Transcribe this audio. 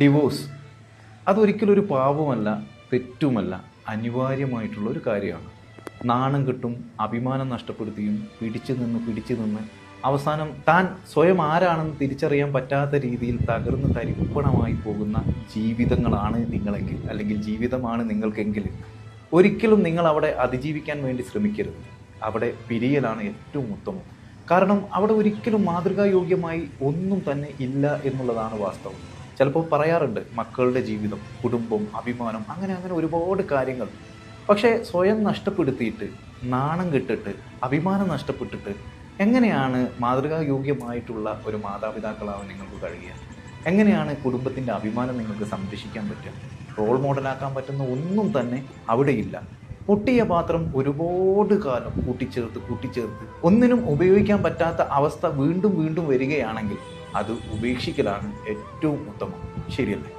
Divorce അതൊരിക്കലും ഒരു പാപമല്ല, തെറ്റുമല്ല, അനിവാര്യമായിട്ടുള്ള ഒരു കാര്യമാണ്. നാണം കെട്ടും അഭിമാനം നഷ്ടപ്പെടുത്തിയും പിടിച്ചു നിന്ന് അവസാനം താൻ സ്വയം ആരാണെന്ന് തിരിച്ചറിയാൻ പറ്റാത്ത രീതിയിൽ തകർന്ന് തരിപ്പണമായി പോകുന്ന ജീവിതങ്ങളാണ് നിങ്ങളെങ്കിൽ, അല്ലെങ്കിൽ ജീവിതമാണ് നിങ്ങൾക്കെങ്കിൽ, ഒരിക്കലും നിങ്ങൾ അവിടെ അതിജീവിക്കാൻ വേണ്ടി ശ്രമിക്കരുത്. അവിടെ പിരിയലാണ് ഏറ്റവും ഉത്തമം. കാരണം അവിടെ ഒരിക്കലും മാതൃകായോഗ്യമായി ഒന്നും തന്നെ ഇല്ല എന്നുള്ളതാണ് വാസ്തവം. ചിലപ്പോൾ പറയാറുണ്ട് മക്കളുടെ ജീവിതം, കുടുംബം, അഭിമാനം, അങ്ങനെ ഒരുപാട് കാര്യങ്ങൾ. പക്ഷേ സ്വയം നഷ്ടപ്പെടുത്തിയിട്ട്, നാണം കെട്ടിട്ട്, അഭിമാനം നഷ്ടപ്പെട്ടിട്ട് എങ്ങനെയാണ് മാതൃകായോഗ്യമായിട്ടുള്ള ഒരു മാതാപിതാക്കളാവാൻ നിങ്ങൾക്ക് കഴിയുക? എങ്ങനെയാണ് കുടുംബത്തിൻ്റെ അഭിമാനം നിങ്ങൾക്ക് സംരക്ഷിക്കാൻ പറ്റുക? റോൾ മോഡലാക്കാൻ പറ്റുന്ന ഒന്നും തന്നെ അവിടെയില്ല. പൊട്ടിയ പാത്രം ഒരുപാട് കാലം കൂട്ടിച്ചേർത്ത് ഒന്നിനും ഉപയോഗിക്കാൻ പറ്റാത്ത അവസ്ഥ വീണ്ടും വരികയാണെങ്കിൽ അത് ഉപേക്ഷിക്കലാണ് ഏറ്റവും ഉത്തമം. ശരിയല്ലേ?